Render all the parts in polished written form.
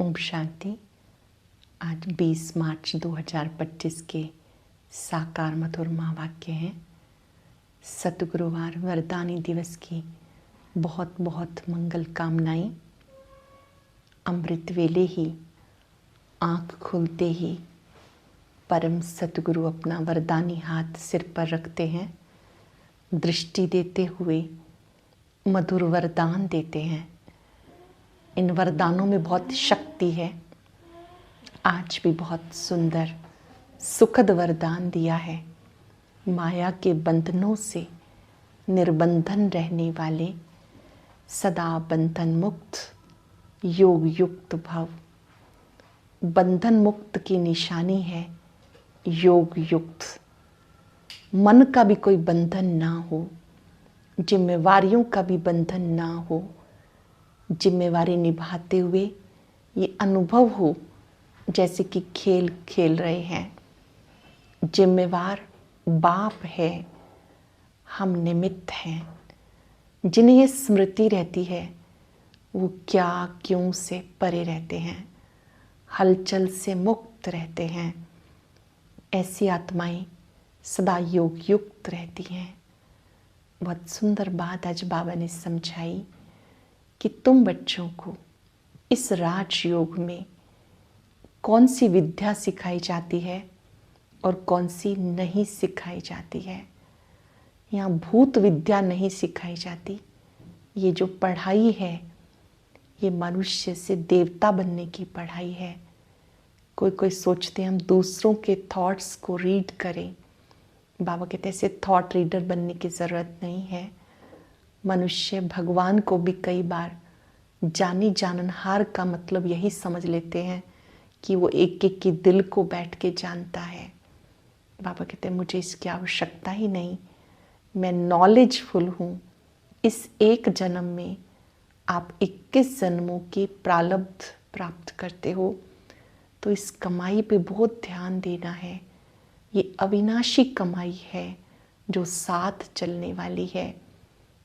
ओम शांति। आज 20 मार्च 2025 के साकार मधुर महावाक्य हैं। सतगुरुवार वरदानी दिवस की बहुत बहुत मंगल कामनाएं। अमृत वेले ही आँख खुलते ही परम सतगुरु अपना वरदानी हाथ सिर पर रखते हैं, दृष्टि देते हुए मधुर वरदान देते हैं। इन वरदानों में बहुत शक्ति है। आज भी बहुत सुंदर सुखद वरदान दिया है। माया के बंधनों से निर्बंधन रहने वाले, सदा बंधन मुक्त, योग युक्त भव। बंधन मुक्त की निशानी है योग युक्त। मन का भी कोई बंधन ना हो, जिम्मेवारियों का भी बंधन ना हो। जिम्मेवारी निभाते हुए ये अनुभव हो जैसे कि खेल खेल रहे हैं। जिम्मेवार बाप है, हम निमित्त हैं। जिन्हें ये स्मृति रहती है वो क्या क्यों से परे रहते हैं, हलचल से मुक्त रहते हैं। ऐसी आत्माएं सदा योग युक्त रहती हैं। बहुत सुंदर बात आज बाबा ने समझाई कि तुम बच्चों को इस राजयोग में कौन सी विद्या सिखाई जाती है और कौन सी नहीं सिखाई जाती है। यहाँ भूत विद्या नहीं सिखाई जाती। ये जो पढ़ाई है ये मनुष्य से देवता बनने की पढ़ाई है। कोई कोई सोचते हैं हम दूसरों के थॉट्स को रीड करें। बाबा कहते हैं ऐसे थॉट रीडर बनने की ज़रूरत नहीं है। मनुष्य भगवान को भी कई बार जानी जाननहार का मतलब यही समझ लेते हैं कि वो एक एक के दिल को बैठ के जानता है। बाबा कहते हैं मुझे इसकी आवश्यकता ही नहीं, मैं नॉलेजफुल हूँ। इस एक जन्म में आप 21 जन्मों की प्रारब्ध प्राप्त करते हो, तो इस कमाई पे बहुत ध्यान देना है। ये अविनाशी कमाई है जो साथ चलने वाली है।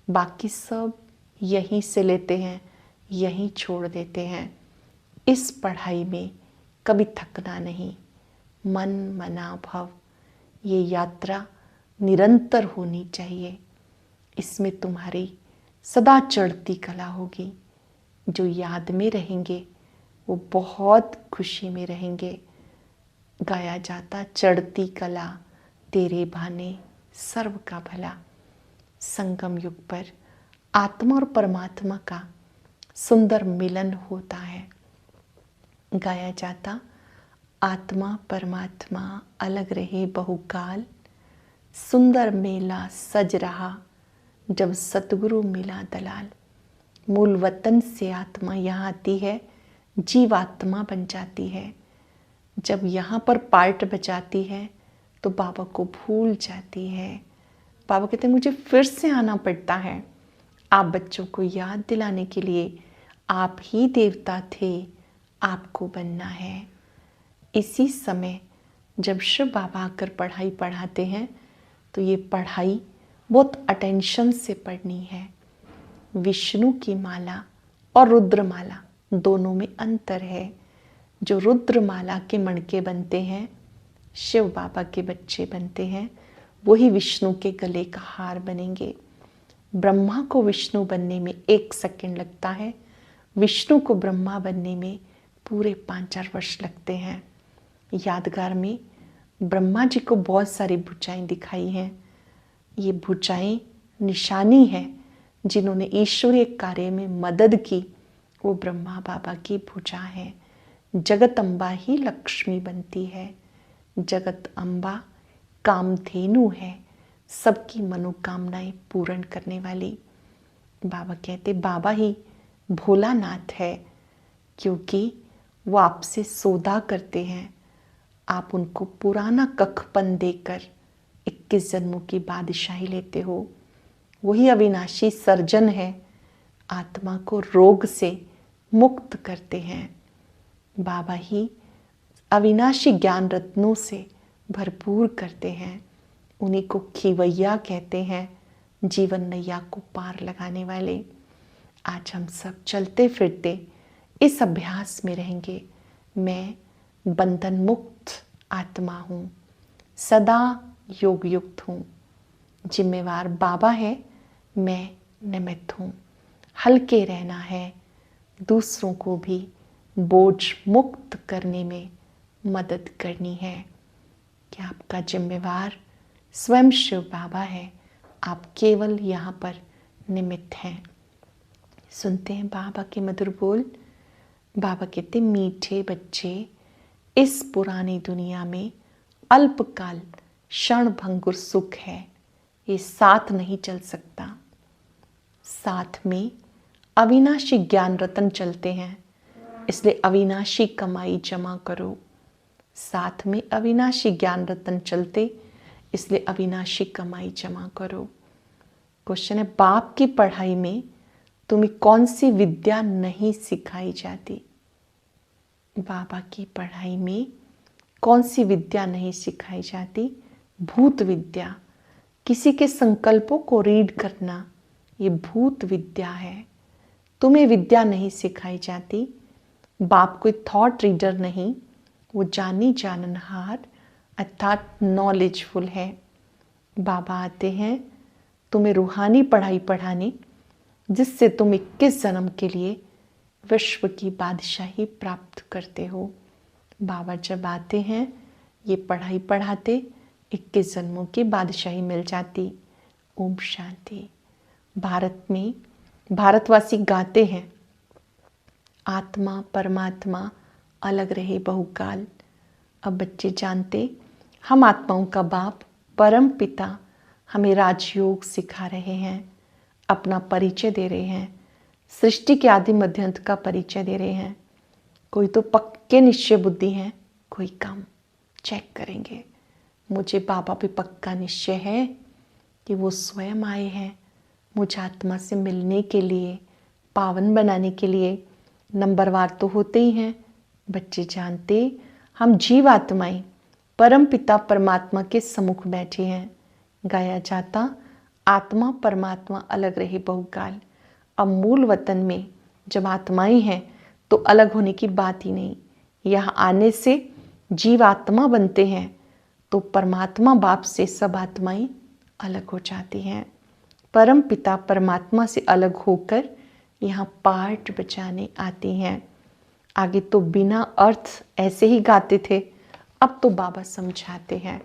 बाकी सब यहीं से लेते हैं, यहीं छोड़ देते हैं। इस पढ़ाई में कभी थकना नहीं। मन मना भव, ये यात्रा निरंतर होनी चाहिए। इसमें तुम्हारी सदा चढ़ती कला होगी। जो याद में रहेंगे वो बहुत खुशी में रहेंगे। गाया जाता चढ़ती कला तेरे भाने सर्व का भला। संगम युग पर आत्मा और परमात्मा का सुंदर मिलन होता है। गाया जाता आत्मा परमात्मा अलग रहे बहुकाल, सुंदर मेला सज रहा जब सतगुरु मिला दलाल। मूल वतन से आत्मा यहाँ आती है, जीवात्मा बन जाती है। जब यहाँ पर पार्ट बजाती है तो बाबा को भूल जाती है। बाबा कहते हैं मुझे फिर से आना पड़ता है आप बच्चों को याद दिलाने के लिए। आप ही देवता थे, आपको बनना है। इसी समय जब शिव बाबा आकर पढ़ाई पढ़ाते हैं तो ये पढ़ाई बहुत अटेंशन से पढ़नी है। विष्णु की माला और रुद्रमाला दोनों में अंतर है। जो रुद्रमाला के मणके बनते हैं, शिव बाबा के बच्चे बनते हैं, वही विष्णु के गले का हार बनेंगे। ब्रह्मा को विष्णु बनने में 1 सेकंड लगता है, विष्णु को ब्रह्मा बनने में पूरे 5-4 वर्ष लगते हैं। यादगार में ब्रह्मा जी को बहुत सारी भुजाएं दिखाई हैं। ये भुजाएं निशानी है जिन्होंने ईश्वरीय कार्य में मदद की, वो ब्रह्मा बाबा की भुजा है। जगत अम्बा ही लक्ष्मी बनती है। जगत अम्बा कामधेनु है, सबकी मनोकामनाएं पूर्ण करने वाली। बाबा कहते बाबा ही भोलानाथ है, क्योंकि वो आपसे सौदा करते हैं। आप उनको पुराना कखपन देकर 21 जन्मों की बादशाही लेते हो। वही अविनाशी सर्जन है, आत्मा को रोग से मुक्त करते हैं। बाबा ही अविनाशी ज्ञान रत्नों से भरपूर करते हैं। उन्हीं को खिवैया कहते हैं, जीवन नैया को पार लगाने वाले। आज हम सब चलते फिरते इस अभ्यास में रहेंगे। मैं बंधन मुक्त आत्मा हूँ, सदा योग युक्त हूँ, जिम्मेवार बाबा है, मैं निमित्त हूँ। हल्के रहना है, दूसरों को भी बोझ मुक्त करने में मदद करनी है कि आपका जिम्मेवार स्वयं शिव बाबा है, आप केवल यहाँ पर निमित्त हैं। सुनते हैं बाबा के मधुर बोल। बाबा कहते, मीठे बच्चे, इस पुरानी दुनिया में अल्पकाल क्षण भंगुर सुख है, ये साथ नहीं चल सकता। साथ में अविनाशी ज्ञान रतन चलते हैं, इसलिए अविनाशी कमाई जमा करो। साथ में अविनाशी ज्ञान रतन चलते, इसलिए अविनाशी कमाई जमा करो। क्वेश्चन है, बाप की पढ़ाई में तुम्हें कौन सी विद्या नहीं सिखाई जाती? बाबा की पढ़ाई में कौन सी विद्या नहीं सिखाई जाती? भूत विद्या। किसी के संकल्पों को रीड करना, ये भूत विद्या है। तुम्हें विद्या नहीं सिखाई जाती। बाप कोई थॉट रीडर नहीं, वो जानी जाननहार अर्थात नॉलेजफुल है। बाबा आते हैं तुम्हें रूहानी पढ़ाई पढ़ाने, जिससे तुम 21 जन्म के लिए विश्व की बादशाही प्राप्त करते हो। बाबा जब आते हैं ये पढ़ाई पढ़ाते, 21 जन्मों की बादशाही मिल जाती। ओम शांति। भारत में भारतवासी गाते हैं, आत्मा परमात्मा अलग रहे बहुकाल। अब बच्चे जानते, हम आत्माओं का बाप परम पिता हमें राजयोग सिखा रहे हैं, अपना परिचय दे रहे हैं, सृष्टि के आदि मध्य अंत का परिचय दे रहे हैं। कोई तो पक्के निश्चय बुद्धि हैं, कोई कम। चेक करेंगे। मुझे बाबा पे पक्का निश्चय है कि वो स्वयं आए हैं मुझ आत्मा से मिलने के लिए, पावन बनाने के लिए। नंबरवार तो होते ही हैं। बच्चे जानते, हम जीव आत्माएं परम पिता परमात्मा के सम्मुख बैठे हैं। गाया जाता, आत्मा परमात्मा अलग रहे बहुकाल। अब मूल वतन में जब आत्माएं हैं तो अलग होने की बात ही नहीं। यहाँ आने से जीव आत्मा बनते हैं तो परमात्मा बाप से सब आत्माएं अलग हो जाती हैं। परम पिता परमात्मा से अलग होकर यहाँ पाठ बजाने आती हैं। आगे तो बिना अर्थ ऐसे ही गाते थे, अब तो बाबा समझाते हैं।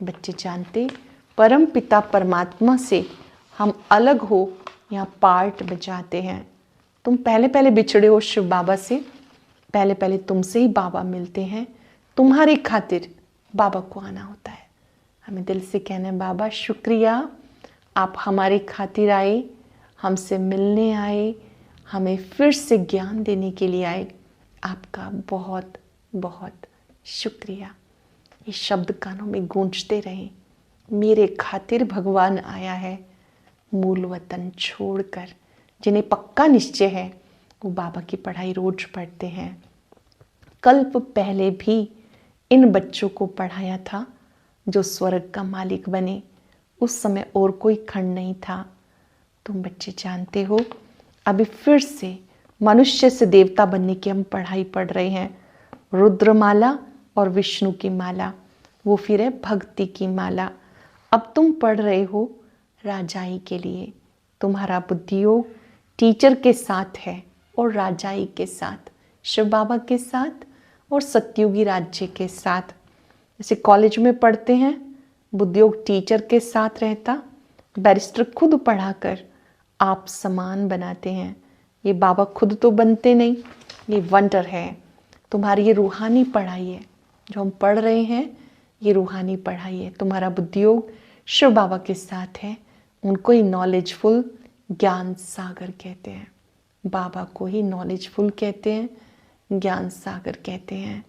बच्चे जानते, परम पिता परमात्मा से हम अलग हो यहाँ पार्ट बजाते हैं। तुम पहले पहले बिछड़े हो शिव बाबा से, पहले पहले तुमसे ही बाबा मिलते हैं। तुम्हारी खातिर बाबा को आना होता है। हमें दिल से कहना है, बाबा शुक्रिया, आप हमारे खातिर आए, हमसे मिलने आए, हमें फिर से ज्ञान देने के लिए आए। आपका बहुत बहुत शुक्रिया। ये शब्द कानों में गूंजते रहें, मेरे खातिर भगवान आया है। मूल वतन छोड़कर जिन्हें पक्का निश्चय है वो बाबा की पढ़ाई रोज पढ़ते हैं। कल्प पहले भी इन बच्चों को पढ़ाया था जो स्वर्ग का मालिक बने। उस समय और कोई खंड नहीं था। तुम बच्चे जानते हो, अभी फिर से मनुष्य से देवता बनने की हम पढ़ाई पढ़ रहे हैं। रुद्रमाला और विष्णु की माला, वो फिर है भक्ति की माला। अब तुम पढ़ रहे हो राजाई के लिए। तुम्हारा बुद्धि योग टीचर के साथ है और राजाई के साथ, शिव बाबा के साथ और सतयुगी राज्य के साथ। जैसे कॉलेज में पढ़ते हैं, बुद्धि योग टीचर के साथ रहता, बैरिस्टर खुद पढ़ाकर आप समान बनाते हैं। ये बाबा खुद तो बनते नहीं, ये वंडर है। तुम्हारी ये रूहानी पढ़ाई है, जो हम पढ़ रहे हैं ये रूहानी पढ़ाई है। तुम्हारा बुद्धि योग शिव बाबा के साथ है, उनको ही नॉलेजफुल ज्ञान सागर कहते हैं। बाबा को ही नॉलेजफुल कहते हैं, ज्ञान सागर कहते हैं।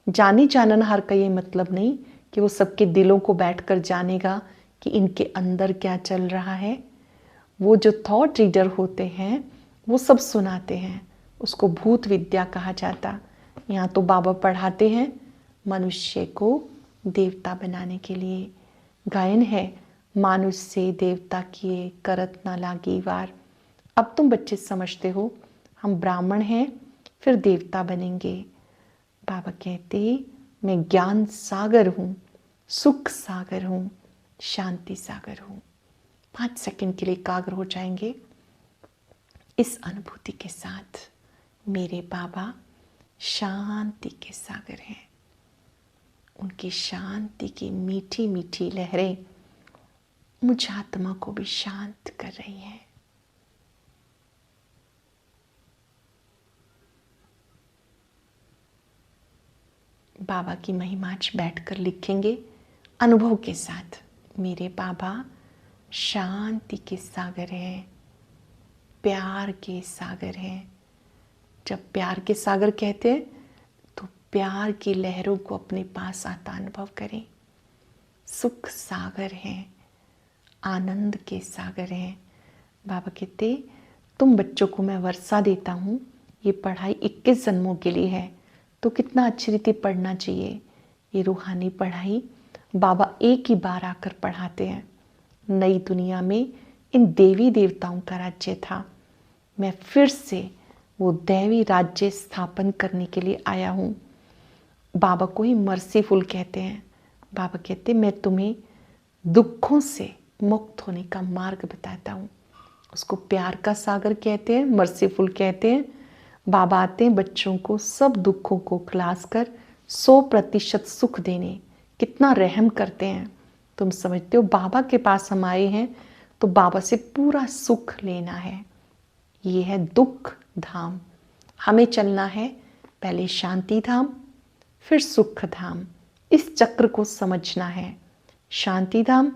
जानी जाननहार का ये मतलब नहीं कि वो सबके दिलों को बैठकर जानेगा कि इनके अंदर क्या चल रहा है। वो जो थॉट रीडर होते हैं वो सब सुनाते हैं, उसको भूत विद्या कहा जाता। यहाँ तो बाबा पढ़ाते हैं मनुष्य को देवता बनाने के लिए। गायन है, मानुष से देवता किए करत ना लागी वार। अब तुम बच्चे समझते हो, हम ब्राह्मण हैं, फिर देवता बनेंगे। बाबा कहते मैं ज्ञान सागर हूँ, सुख सागर हूँ, शांति सागर हूँ। 5 सेकंड के लिए एकाग्र हो जाएंगे इस अनुभूति के साथ। मेरे बाबा शांति के सागर हैं। उनकी शांति की मीठी मीठी लहरें मुझ आत्मा को भी शांत कर रही हैं। बाबा की महिमा आज बैठकर लिखेंगे अनुभव के साथ। मेरे बाबा शांति के सागर हैं, प्यार के सागर हैं। जब प्यार के सागर कहते हैं तो प्यार की लहरों को अपने पास आता अनुभव करें। सुख सागर हैं, आनंद के सागर हैं। बाबा कहते तुम बच्चों को मैं वर्षा देता हूँ, ये पढ़ाई 21 जन्मों के लिए है, तो कितना अच्छी रीति पढ़ना चाहिए। ये रूहानी पढ़ाई बाबा एक ही बार आकर पढ़ाते हैं। नई दुनिया में इन देवी देवताओं का राज्य था, मैं फिर से वो दैवी राज्य स्थापन करने के लिए आया हूँ। बाबा को ही मर्सीफुल कहते हैं। बाबा कहते मैं तुम्हें दुखों से मुक्त होने का मार्ग बताता हूँ। उसको प्यार का सागर कहते हैं, मर्सीफुल कहते हैं। बाबा आते हैं बच्चों को सब दुखों को खलास कर 100% सुख देने। कितना रहम करते हैं। तुम समझते हो बाबा के पास हम आए हैं तो बाबा से पूरा सुख लेना है। ये है दुख धाम। हमें चलना है पहले शांति धाम फिर सुख धाम। इस चक्र को समझना है। शांति धाम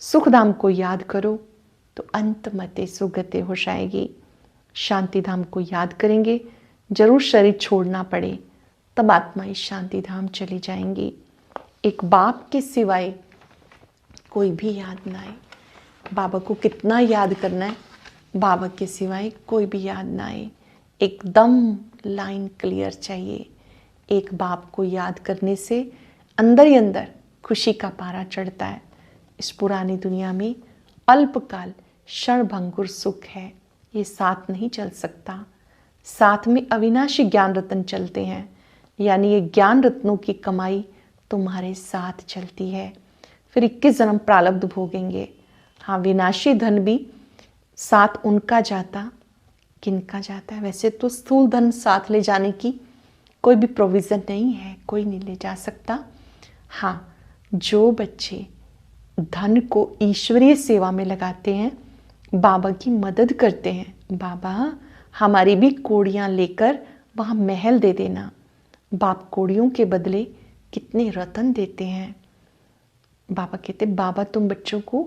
सुख धाम को याद करो तो अंत मते सुगते हो जाएगी। शांति धाम को याद करेंगे, जरूर शरीर छोड़ना पड़े तब आत्मा इस शांति धाम चली जाएंगी। एक बाप के सिवाय कोई भी याद ना आए। बाबा को कितना याद करना है, बाबा के सिवाय कोई भी याद ना आए। एकदम लाइन क्लियर चाहिए। एक बाप को याद करने से अंदर ही अंदर खुशी का पारा चढ़ता है। इस पुरानी दुनिया में अल्पकाल क्षणभंगुर सुख है, ये साथ नहीं चल सकता। साथ में अविनाशी ज्ञान रत्न चलते हैं, यानी ये ज्ञान रत्नों की कमाई तुम्हारे साथ चलती है। फिर 21 जन्म प्रारब्ध भोगेंगे। हाँ, विनाशी धन भी साथ उनका जाता, किनका जाता है। वैसे तो स्थूल धन साथ ले जाने की कोई भी प्रोविज़न नहीं है, कोई नहीं ले जा सकता। हाँ, जो बच्चे धन को ईश्वरीय सेवा में लगाते हैं, बाबा की मदद करते हैं, बाबा हमारी भी कोड़ियाँ लेकर वहाँ महल दे देना। बाप कोड़ियों के बदले कितने रतन देते हैं। बाबा कहते बाबा तुम बच्चों को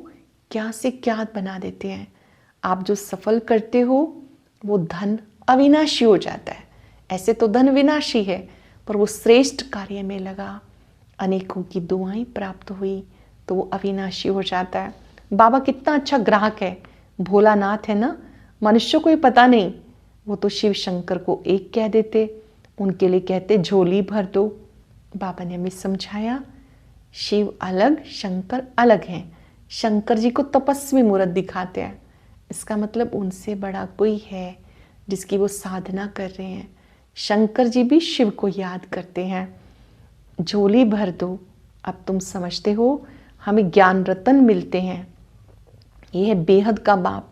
क्या से क्या बना देते हैं। आप जो सफल करते हो वो धन अविनाशी हो जाता है। ऐसे तो धन विनाशी है, पर वो श्रेष्ठ कार्य में लगा, अनेकों की दुआएं प्राप्त हुई तो वो अविनाशी हो जाता है। बाबा कितना अच्छा ग्राहक है, भोलानाथ है ना। मनुष्य को ये पता नहीं, वो तो शिव शंकर को एक कह देते, उनके लिए कहते झोली भर दो। बाबा ने हमें समझाया शिव अलग शंकर अलग हैं। शंकर जी को तपस्वी मूर्त दिखाते हैं, इसका मतलब उनसे बड़ा कोई है जिसकी वो साधना कर रहे हैं। शंकर जी भी शिव को याद करते हैं। झोली भर दो। अब तुम समझते हो हमें ज्ञान रतन मिलते हैं। ये है बेहद का बाप।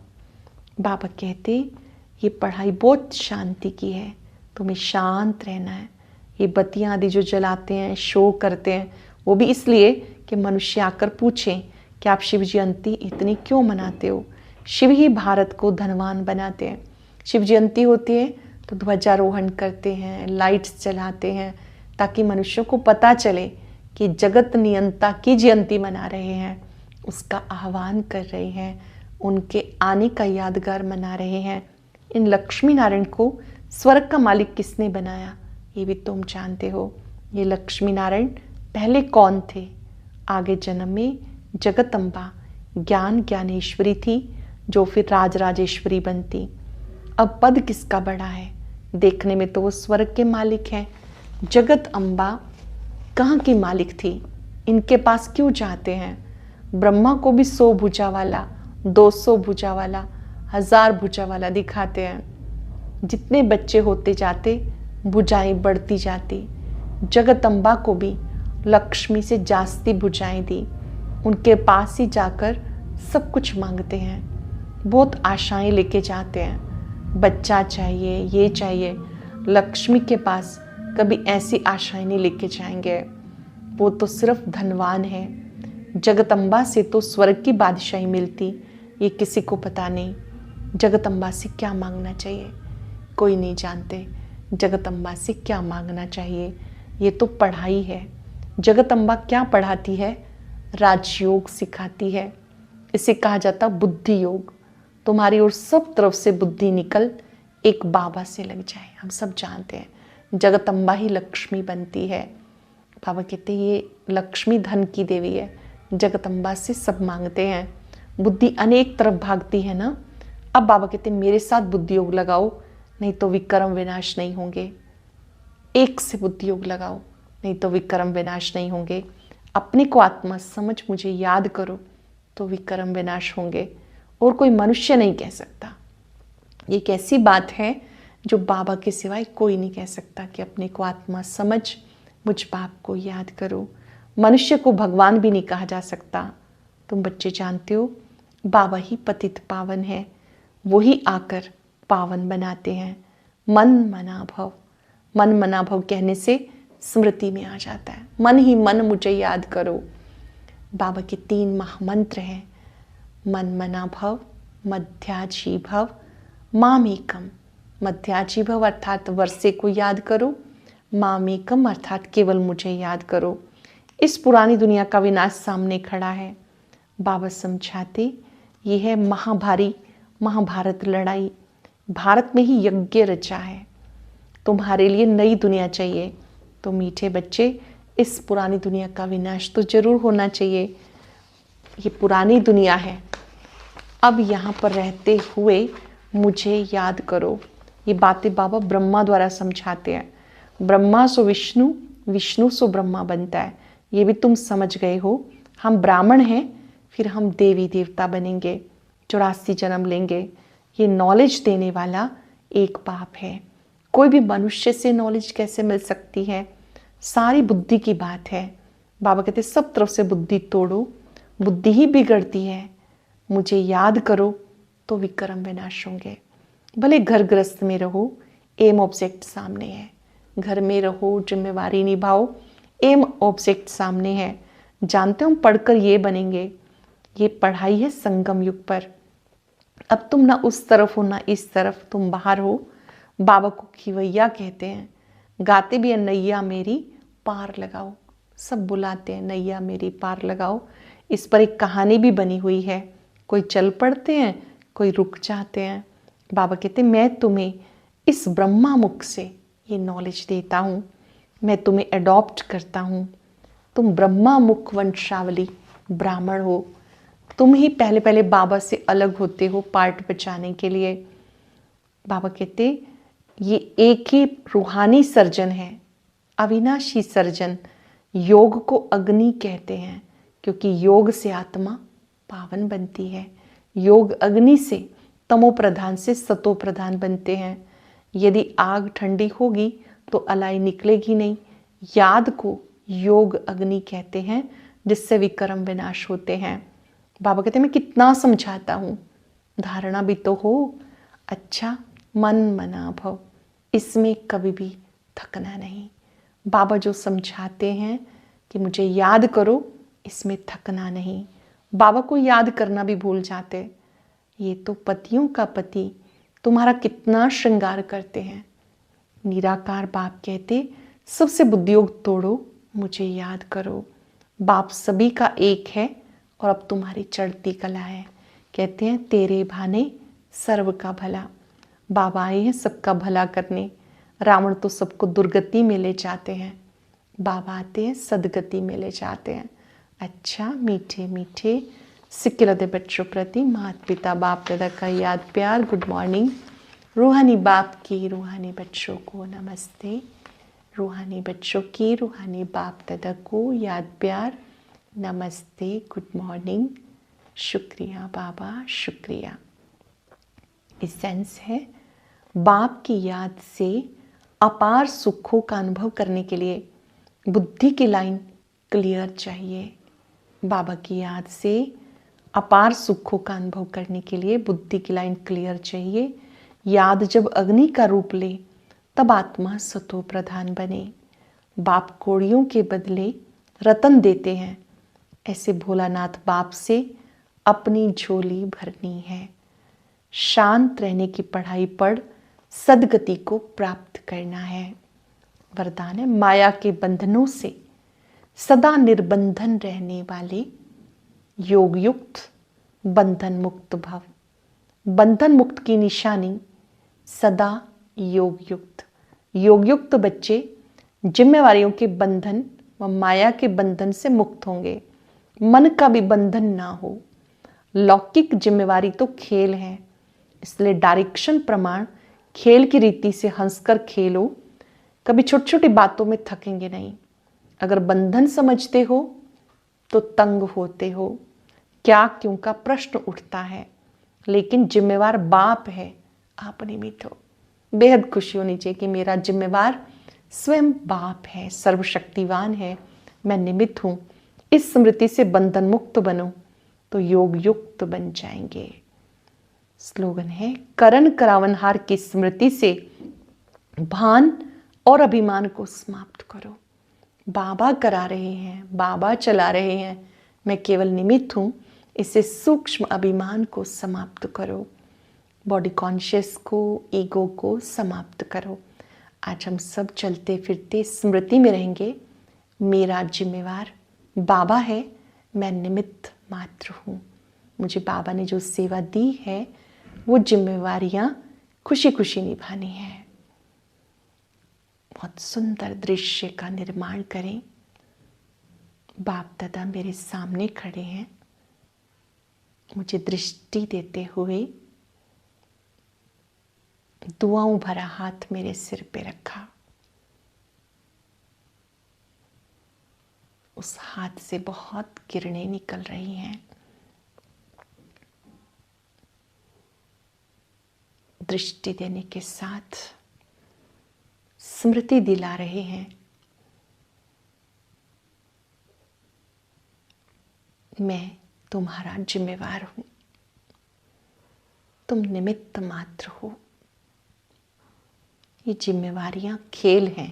बाबा कहते ये पढ़ाई बहुत शांति की है, तुम्हें शांत रहना है। ये बत्तियाँ आदि जो जलाते हैं, शो करते हैं, वो भी इसलिए कि मनुष्य आकर पूछें कि आप शिव जयंती इतनी क्यों मनाते हो। शिव ही भारत को धनवान बनाते हैं। शिव जयंती होती है तो ध्वजारोहण करते हैं, लाइट्स जलाते हैं, ताकि मनुष्यों को पता चले कि जगत नियंता की जयंती मना रहे हैं, उसका आह्वान कर रहे हैं, उनके आने का यादगार मना रहे हैं। इन लक्ष्मी नारायण को स्वर्ग का मालिक किसने बनाया ये भी तुम जानते हो। ये लक्ष्मी नारायण पहले कौन थे? आगे जन्म में जगदम्बा ज्ञान ज्ञानेश्वरी थी, जो फिर राजराजेश्वरी बनती। अब पद किसका बड़ा है? देखने में तो वो स्वर्ग के मालिक हैं। जगत अम्बा कहाँ की मालिक थी? इनके पास क्यों जाते हैं? ब्रह्मा को भी 100 भुजा वाला, 200 भुजा वाला, 1000 भुजा वाला दिखाते हैं। जितने बच्चे होते जाते बुझाएं बढ़ती जाती। जगदम्बा को भी लक्ष्मी से जास्ती बुझाएं दी। उनके पास ही जाकर सब कुछ मांगते हैं, बहुत आशाएं लेके जाते हैं, बच्चा चाहिए, ये चाहिए। लक्ष्मी के पास कभी ऐसी आशाएं नहीं लेके जाएंगे, वो तो सिर्फ धनवान है। जगदम्बा से तो स्वर्ग की बादशाही मिलती, ये किसी को पता नहीं। जगदम्बा से क्या मांगना चाहिए कोई नहीं जानते। जगदम्बा से क्या मांगना चाहिए ये तो पढ़ाई है। जगदम्बा क्या पढ़ाती है? राजयोग सिखाती है। इसे कहा जाता बुद्धि योग। तुम्हारी ओर सब तरफ से बुद्धि निकल एक बाबा से लग जाए। हम सब जानते हैं जगदम्बा ही लक्ष्मी बनती है। बाबा कहते हैं ये लक्ष्मी धन की देवी है। जगदम्बा से सब मांगते हैं। बुद्धि अनेक तरफ भागती है ना। अब बाबा कहते हैं मेरे साथ बुद्धि योग लगाओ, नहीं तो विक्रम विनाश नहीं होंगे। एक से बुद्धि योग लगाओ, नहीं तो विक्रम विनाश नहीं होंगे। अपने को आत्मा समझ मुझे याद करो तो विक्रम विनाश होंगे, और कोई मनुष्य नहीं कह सकता। ये एक ऐसी बात है जो बाबा के सिवाय कोई नहीं कह सकता कि अपने को आत्मा समझ मुझ बाप को याद करो। मनुष्य को भगवान भी नहीं कहा जा सकता। तुम बच्चे जानते हो बाबा ही पतित पावन है, वही आकर पावन बनाते हैं। मन मना भव, मन मना भव कहने से स्मृति में आ जाता है, मन ही मन मुझे याद करो। बाबा के 3 महामंत्र हैं, मन मना भव, मध्याजी भव, मामेकम। मध्याजी भव अर्थात वर्षे को याद करो, मामेकम अर्थात केवल मुझे याद करो। इस पुरानी दुनिया का विनाश सामने खड़ा है। बाबा समझाते ये है महाभारत लड़ाई। भारत में ही यज्ञ रचा है। तुम्हारे लिए नई दुनिया चाहिए तो मीठे बच्चे इस पुरानी दुनिया का विनाश तो जरूर होना चाहिए। ये पुरानी दुनिया है, अब यहाँ पर रहते हुए मुझे याद करो। ये बातें बाबा ब्रह्मा द्वारा समझाते हैं। ब्रह्मा सो विष्णु, विष्णु सो ब्रह्मा बनता है। ये भी तुम समझ गए हो। हम ब्राह्मण हैं, फिर हम देवी देवता बनेंगे, 84 जन्म लेंगे। ये नॉलेज देने वाला एक बाप है। कोई भी मनुष्य से नॉलेज कैसे मिल सकती है? सारी बुद्धि की बात है। बाबा कहते सब तरफ से बुद्धि तोड़ो, बुद्धि ही बिगड़ती है। मुझे याद करो तो विक्रम विनाश होंगे। भले घर गृहस्थ में रहो, एम ऑब्जेक्ट सामने है। घर में रहो, जिम्मेवारी निभाओ, एम ऑब्जेक्ट सामने है। जानते हो हम पढ़कर ये बनेंगे। ये पढ़ाई है संगम युग पर। अब तुम ना उस तरफ हो ना इस तरफ, तुम बाहर हो। बाबा को खिवैया कहते हैं। गाते भी है नैया मेरी पार लगाओ। सब बुलाते हैं नैया मेरी पार लगाओ। इस पर एक कहानी भी बनी हुई है। कोई चल पड़ते हैं, कोई रुक जाते हैं। बाबा कहते हैं मैं तुम्हें इस ब्रह्मा मुख से ये नॉलेज देता हूँ, मैं तुम्हें अडॉप्ट करता हूँ। तुम ब्रह्मा मुख वंशावली ब्राह्मण हो। तुम ही पहले पहले बाबा से अलग होते हो पार्ट बचाने के लिए। बाबा कहते ये एक ही रूहानी सर्जन है, अविनाशी सर्जन। योग को अग्नि कहते हैं क्योंकि योग से आत्मा पावन बनती है। योग अग्नि से तमो प्रधान से सतो प्रधान बनते हैं। यदि आग ठंडी होगी तो अलाई निकलेगी नहीं। याद को योग अग्नि कहते हैं जिससे विक्रम विनाश होते हैं। बाबा कहते हैं मैं कितना समझाता हूँ, धारणा भी तो हो। अच्छा, मन मना भव, इसमें कभी भी थकना नहीं। बाबा जो समझाते हैं कि मुझे याद करो, इसमें थकना नहीं। बाबा को याद करना भी भूल जाते। ये तो पतियों का पति तुम्हारा कितना श्रृंगार करते हैं। निराकार बाप कहते सबसे बुद्धियोग तोड़ो, मुझे याद करो। बाप सभी का एक है और अब तुम्हारी चढ़ती कला है। कहते हैं तेरे भाने सर्व का भला। बाबा आए हैं सबका भला करने। रावण तो सबको दुर्गति में ले जाते हैं, बाबा आते हैं सदगति में ले जाते हैं। अच्छा, मीठे मीठे सिक्किलदे बच्चों प्रति माता पिता बाप दादा का याद प्यार। Good morning. रूहानी बाप की रूहानी बच्चों को नमस्ते। रूहानी बच्चों की रूहानी बाप दादा को याद प्यार, नमस्ते, गुड मॉर्निंग। शुक्रिया बाबा, शुक्रिया। इसेंस है बाप की याद से अपार सुखों का अनुभव करने के लिए बुद्धि की लाइन क्लियर चाहिए। बाबा की याद से अपार सुखों का अनुभव करने के लिए बुद्धि की लाइन क्लियर चाहिए। याद जब अग्नि का रूप ले तब आत्मा सतो प्रधान बने। बाप कोड़ियों के बदले रतन देते हैं, ऐसे भोलानाथ बाप से अपनी झोली भरनी है। शांत रहने की पढ़ाई पढ़ सदगति को प्राप्त करना है। वरदान है, माया के बंधनों से सदा निर्बंधन रहने वाले योग युक्त बंधन मुक्त भव। बंधन मुक्त की निशानी सदा योग युक्त। योग युक्त बच्चे जिम्मेवारियों के बंधन व माया के बंधन से मुक्त होंगे। मन का भी बंधन ना हो। लौकिक जिम्मेवारी तो खेल है, इसलिए डायरेक्शन प्रमाण खेल की रीति से हंसकर खेलो। कभी छोटी छोटी बातों में थकेंगे नहीं। अगर बंधन समझते हो तो तंग होते हो। क्या क्यों का प्रश्न उठता है, लेकिन जिम्मेवार बाप है, आप निमित्त हो। बेहद खुशी होनी चाहिए कि मेरा जिम्मेवार स्वयं बाप है, सर्वशक्तिवान है, मैं निमित्त हूं। इस स्मृति से बंधन मुक्त बनो तो योग युक्त बन जाएंगे। स्लोगन है, करण करावनहार की स्मृति से भान और अभिमान को समाप्त करो। बाबा करा रहे हैं, बाबा चला रहे हैं, मैं केवल निमित्त हूं। इसे सूक्ष्म अभिमान को समाप्त करो। बॉडी कॉन्शियस को, ईगो को समाप्त करो। आज हम सब चलते फिरते स्मृति में रहेंगे, मेरा जिम्मेवार बाबा है, मैं निमित्त मात्र हूं। मुझे बाबा ने जो सेवा दी है वो जिम्मेवारियां खुशी खुशी निभानी है। बहुत सुंदर दृश्य का निर्माण करें। बाप दादा मेरे सामने खड़े हैं, मुझे दृष्टि देते हुए दुआओं भरा हाथ मेरे सिर पे रखा। उस हाथ से बहुत किरणें निकल रही हैं। दृष्टि देने के साथ स्मृति दिला रहे हैं, मैं तुम्हारा जिम्मेवार हूं, तुम निमित्त मात्र हो। ये जिम्मेवारियां खेल हैं।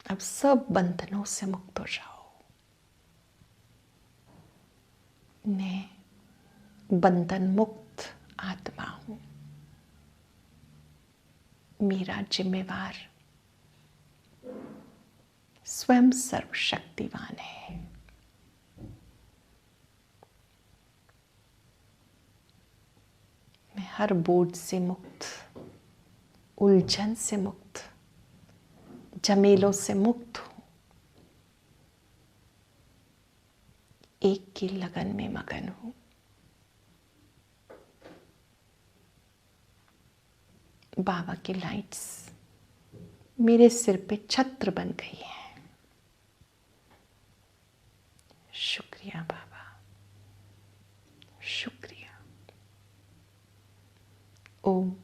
अब सब बंधनों से मुक्त हो जाओ। मैं बंधन मुक्त आत्मा हूं। मेरा जिम्मेवार स्वयं सर्वशक्तिवान है। मैं हर बोझ से मुक्त, उलझन से मुक्त, झमेलों से मुक्त हूं। एक की लगन में मगन हूं। बाबा की लाइट्स मेरे सिर पे छत्र बन गई है। शुक्रिया बाबा, शुक्रिया। ओम